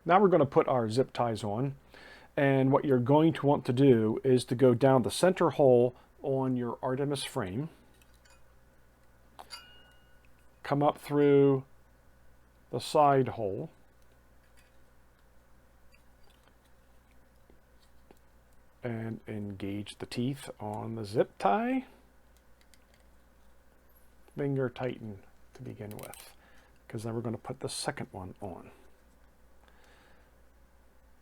Now we're going to put our zip ties on. And what you're going to want to do is to go down the center hole on your Artemis frame, come up through the side hole, and engage the teeth on the zip tie. Finger tighten to begin with, because then we're going to put the second one on.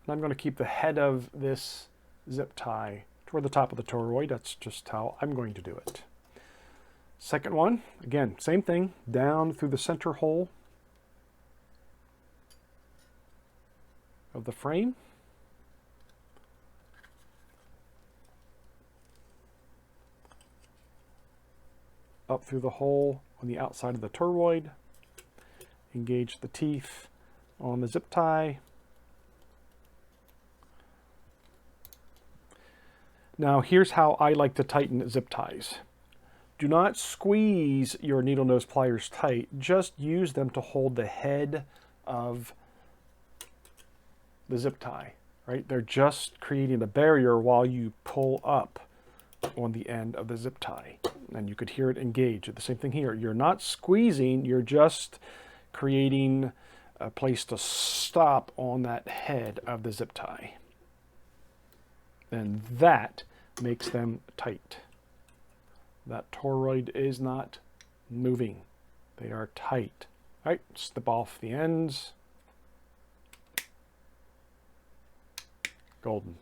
And I'm going to keep the head of this zip tie toward the top of the toroid. That's just how I'm going to do it. Second one, again, same thing, down through the center hole of the frame. Up through the hole on the outside of the toroid. Engage the teeth on the zip tie. Now here's how I like to tighten zip ties. Do not squeeze your needle nose pliers tight, just use them to hold the head of the zip tie, right? They're just creating a barrier while you pull up on the end of the zip tie. And you could hear it engage. The same thing here. You're not squeezing, you're just creating a place to stop on that head of the zip tie. And that makes them tight. That toroid is not moving. They are tight. All right, snip off the ends. Golden.